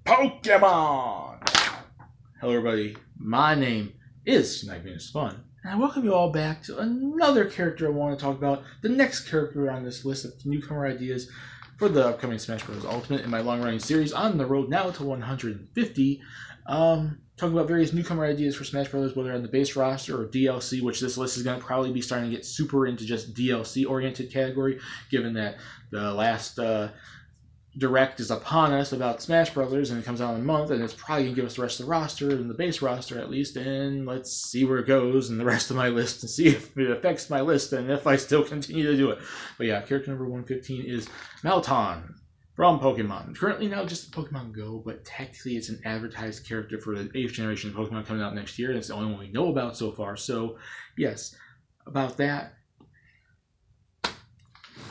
Pokemon! Hello everybody, my name is Fun, and I welcome you all back to another character I want to talk about, the next character on this list of newcomer ideas for the upcoming Smash Bros. Ultimate in my long-running series on the road now to 150. Talking about various newcomer ideas for Smash Bros., whether on the base roster or DLC, which this list is going to probably be starting to get super into just DLC-oriented category, given that the last Direct is upon us about Smash Brothers, and it comes out in a month, and it's probably gonna give us the rest of the roster, and the base roster at least, and let's see where it goes and the rest of my list and see if it affects my list and if I still continue to do it. But yeah, character number 115 is Meltan from Pokemon. Currently now just Pokemon Go, but technically it's an advertised character for the 8th generation of Pokemon coming out next year, and it's the only one we know about so far. So yes, about that,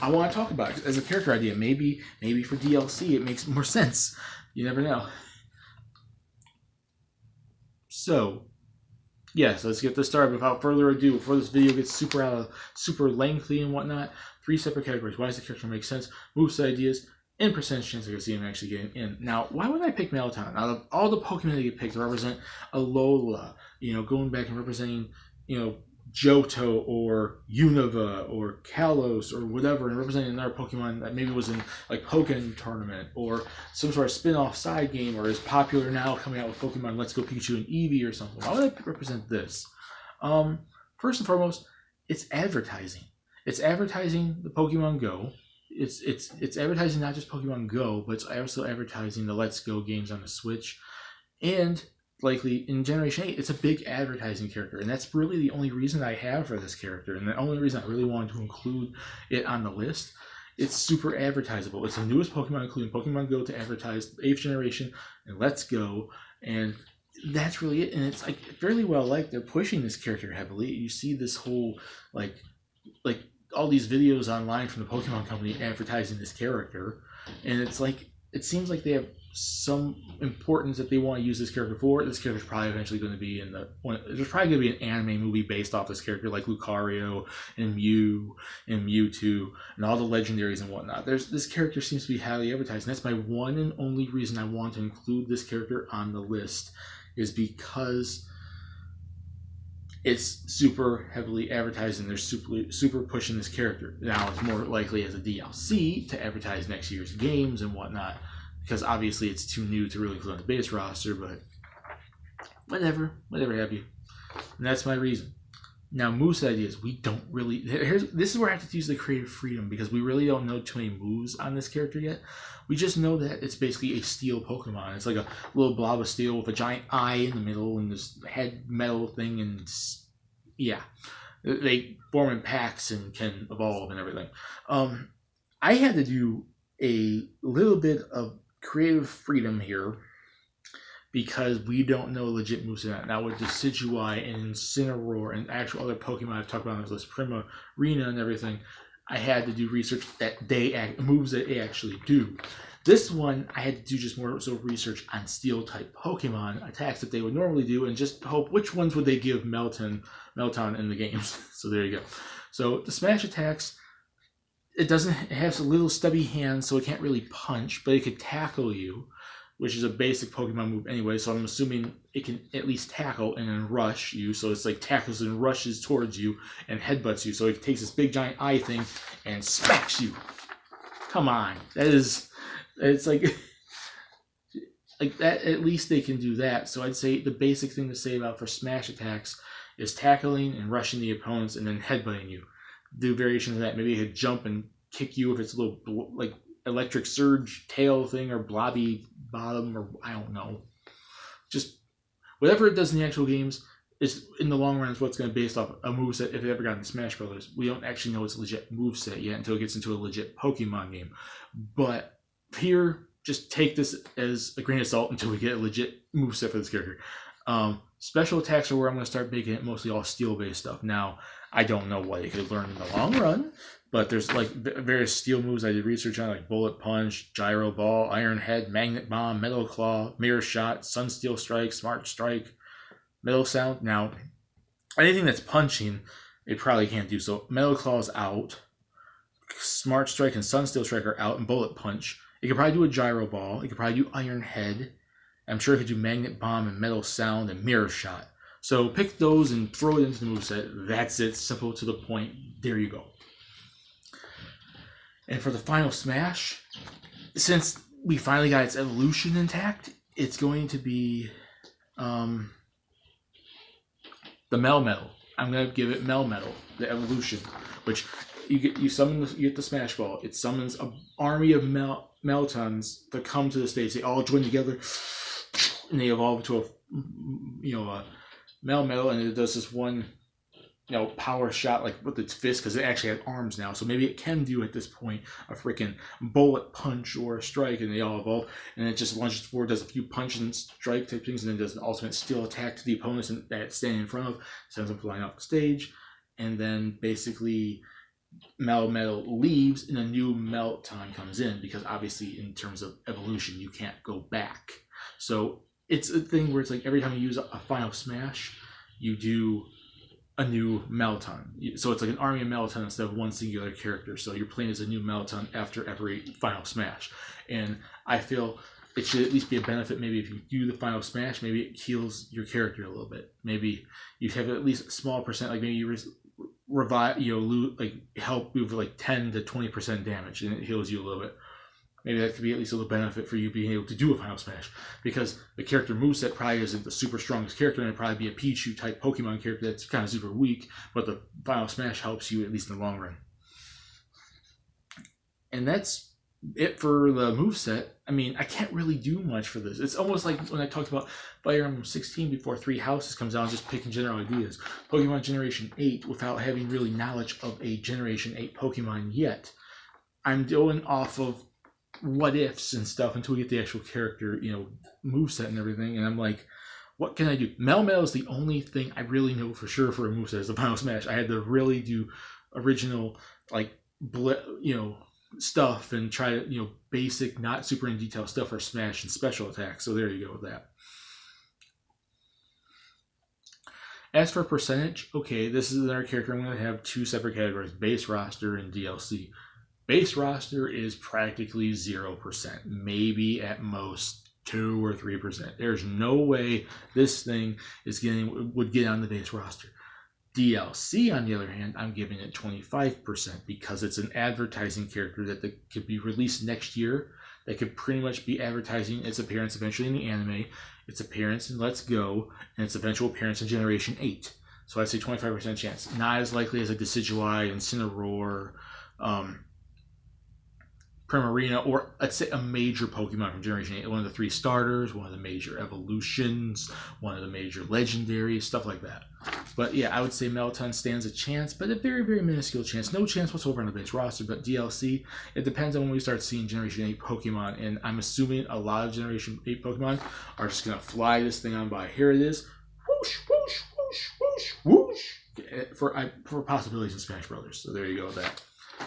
I want to talk about it as a character idea. Maybe for DLC it makes more sense. You never know. So, yes, let's get this started. Without further ado, before this video gets super lengthy and whatnot, 3 separate categories. Why does the character make sense? Moveset ideas, and percentage chance I can see him actually getting in. Now, why would I pick Meltan? Out of all the Pokemon that get picked to represent Alola, going back and representing, Johto or Unova or Kalos or whatever, and representing another Pokemon that maybe was in like Pokken Tournament or some sort of spin-off side game, or is popular now coming out with Pokemon Let's Go Pikachu and Eevee or something. Why would I represent this? First and foremost, it's advertising. It's advertising the Pokemon Go. It's advertising not just Pokemon Go, but it's also advertising the Let's Go games on the Switch, and likely in Generation 8, it's a big advertising character, and that's really the only reason I have for this character, and the only reason I really wanted to include it on the list. It's super advertisable. It's the newest Pokemon, including Pokemon Go, to advertise 8th generation and Let's Go, and that's really it. And it's like fairly well liked. They're pushing this character heavily. You see this whole like all these videos online from the Pokemon company advertising this character, and it's like it seems like they have some importance that they want to use this character for. This character is probably eventually going to be in there's probably going to be an anime movie based off this character, like Lucario and Mew and Mewtwo and all the legendaries and whatnot. This character seems to be highly advertised, and that's my one and only reason I want to include this character on the list, is because it's super heavily advertised and they're super pushing this character. Now it's more likely as a DLC to advertise next year's games and whatnot, because obviously it's too new to really put on the base roster, but whatever have you. And that's my reason. Now, moveset ideas, we don't really... This is where I have to use the creative freedom, because we really don't know too many moves on this character yet. We just know that it's basically a steel Pokemon. It's like a little blob of steel with a giant eye in the middle and this head metal thing, and yeah. They form in packs and can evolve and everything. I had to do a little bit of creative freedom here, because we don't know legit moveset. Now with Decidueye and Incineroar and actual other Pokemon I've talked about on this list, Primarina and everything, I had to do research that moves that they actually do. This one I had to do just more so research on steel type Pokemon attacks that they would normally do, and just hope which ones would they give Meltan in the games. So there you go. So the smash attacks, it has a little stubby hands, so it can't really punch, but it could tackle you, which is a basic Pokemon move anyway, so I'm assuming it can at least tackle and then rush you, so it's like tackles and rushes towards you and headbutts you, so it takes this big giant eye thing and smacks you. Come on. It's like that, at least they can do that. So I'd say the basic thing to say about for smash attacks is tackling and rushing the opponents and then headbutting you. Do variations of that. Maybe it could jump and kick you if it's a little like electric surge tail thing, or blobby bottom, or I don't know. Just whatever it does in the actual games is, in the long run, is what's going to be based off a moveset. If it ever got into Smash Brothers, we don't actually know it's a legit moveset yet until it gets into a legit Pokemon game. But here, just take this as a grain of salt until we get a legit moveset for this character. Special attacks are where I'm going to start making it mostly all steel-based stuff. Now, I don't know what it could learn in the long run, but there's like various steel moves I did research on, like Bullet Punch, Gyro Ball, Iron Head, Magnet Bomb, Metal Claw, Mirror Shot, Sunsteel Strike, Smart Strike, Metal Sound. Now, anything that's punching, it probably can't do. So Metal Claw is out, Smart Strike and Sunsteel Strike are out, and Bullet Punch. It could probably do a Gyro Ball. It could probably do Iron Head. I'm sure it could do Magnet Bomb and Metal Sound and Mirror Shot. So pick those and throw it into the moveset. That's it. Simple to the point. There you go. And for the final smash, since we finally got its evolution intact, it's going to be the Melmetal. I'm going to give it Melmetal, the evolution, which you get the Smash Ball. It summons an army of Meltons that come to the stage. They all join together, and they evolve into a Melmetal, and it does this one power shot like with its fist, because it actually has arms now, so maybe it can do at this point a freaking bullet punch or a strike, and they all evolve, and it just lunges forward, does a few punch and strike type things, and then does an ultimate steel attack to the opponents that it's standing in front of, sends them flying off the stage, and then basically Melmetal leaves and a new Meltan comes in, because obviously in terms of evolution you can't go back. So it's a thing where it's like every time you use a final smash, you do a new Meltan. So it's like an army of Meltan instead of one singular character. So you're playing as a new Meltan after every final smash. And I feel it should at least be a benefit. Maybe if you do the final smash, maybe it heals your character a little bit. Maybe you have at least a small percent, like maybe you revive, like help move like 10 to 20% damage, and it heals you a little bit. Maybe that could be at least a little benefit for you being able to do a final smash, because the character moveset probably isn't the super strongest character, and it'd probably be a Pichu type Pokemon character that's kind of super weak, but the final smash helps you at least in the long run. And that's it for the moveset. I mean, I can't really do much for this. It's almost like when I talked about Fire Emblem 16 before 3 Houses comes out, just picking general ideas. Pokemon Generation 8, without having really knowledge of a Generation 8 Pokemon yet, I'm going off of what ifs and stuff until we get the actual character, moveset and everything, and I'm like, what can I do? Melmetal is the only thing I really know for sure for a moveset is the final smash. I had to really do original, like, stuff and try to, basic, not super in detail stuff for smash and special attacks. So there you go with that. As for percentage, okay, this is another character. I'm going to have 2 separate categories: base roster and DLC. Base roster is practically 0%, maybe at most 2 or 3%. There's no way this thing would get on the base roster. DLC, on the other hand, I'm giving it 25% because it's an advertising character that could be released next year. That could pretty much be advertising its appearance eventually in the anime, its appearance in Let's Go, and its eventual appearance in Generation 8. So I'd say 25% chance. Not as likely as a Decidueye, Incineroar, Primarina, or let's say a major Pokemon from Generation 8, one of the 3 starters, one of the major evolutions, one of the major legendaries, stuff like that. But yeah, I would say Meltan stands a chance, but a very, very minuscule chance. No chance whatsoever on the base roster. But DLC, it depends on when we start seeing Generation 8 Pokemon, and I'm assuming a lot of Generation 8 Pokemon are just going to fly this thing on by. Here it is. Whoosh, whoosh, whoosh, whoosh, whoosh. For possibilities in Smash Brothers. So there you go with that.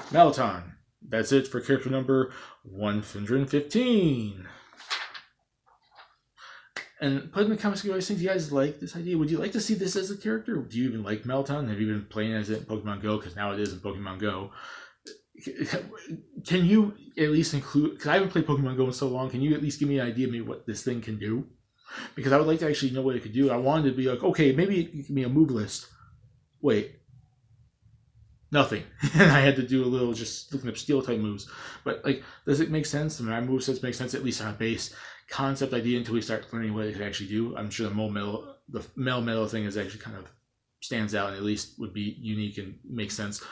Meltan. That's it for character number 115. And put in the comments, guys, think you guys like this idea? Would you like to see this as a character? Do you even like Meltan? Have you been playing as it in Pokemon Go? Because now it is in Pokemon Go. Can you at least include, because I haven't played Pokemon Go in so long, can you at least give me an idea of maybe what this thing can do? Because I would like to actually know what it could do. I wanted to be like, okay, maybe it can be a move list. Wait. Nothing. And I had to do a little just looking up steel type moves. But like, does it make sense? My movesets make sense, at least on a base concept idea, until we start learning what it can actually do. I'm sure the Melmetal thing is actually kind of stands out and at least would be unique and makes sense.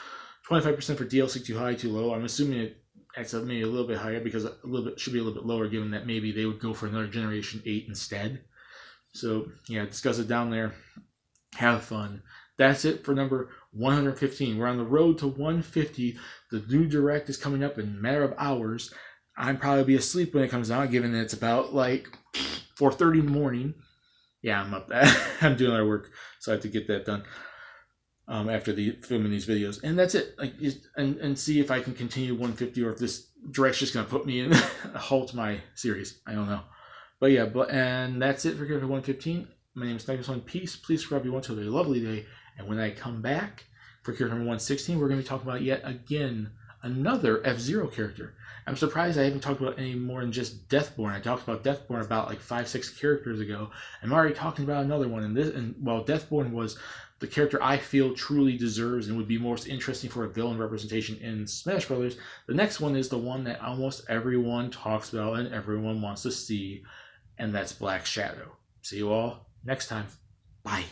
25% for DLC, too high, too low. I'm assuming it acts up maybe a little bit higher, because should be a little bit lower, given that maybe they would go for another Generation 8 instead. So yeah, discuss it down there. Have fun. That's it for number 115. We're on the road to 150. The new direct is coming up in a matter of hours. I'd probably be asleep when it comes out, given that it's about like 4:30 in the morning. Yeah, I'm up. I'm doing our work, so I have to get that done after filming these videos. And that's it. And see if I can continue 150, or if this direct's just gonna put me in halt my series. I don't know. But yeah, and that's it for character 115. My name is Newcomer. Peace. Please subscribe if you want to. Have a lovely day. And when I come back for character number 116, we're going to be talking about yet again another F-Zero character. I'm surprised I haven't talked about any more than just Deathborn. I talked about Deathborn about like 5-6 characters ago. I'm already talking about another one. And while Deathborn was the character I feel truly deserves and would be most interesting for a villain representation in Smash Brothers, the next one is the one that almost everyone talks about and everyone wants to see, and that's Black Shadow. See you all next time. Bye.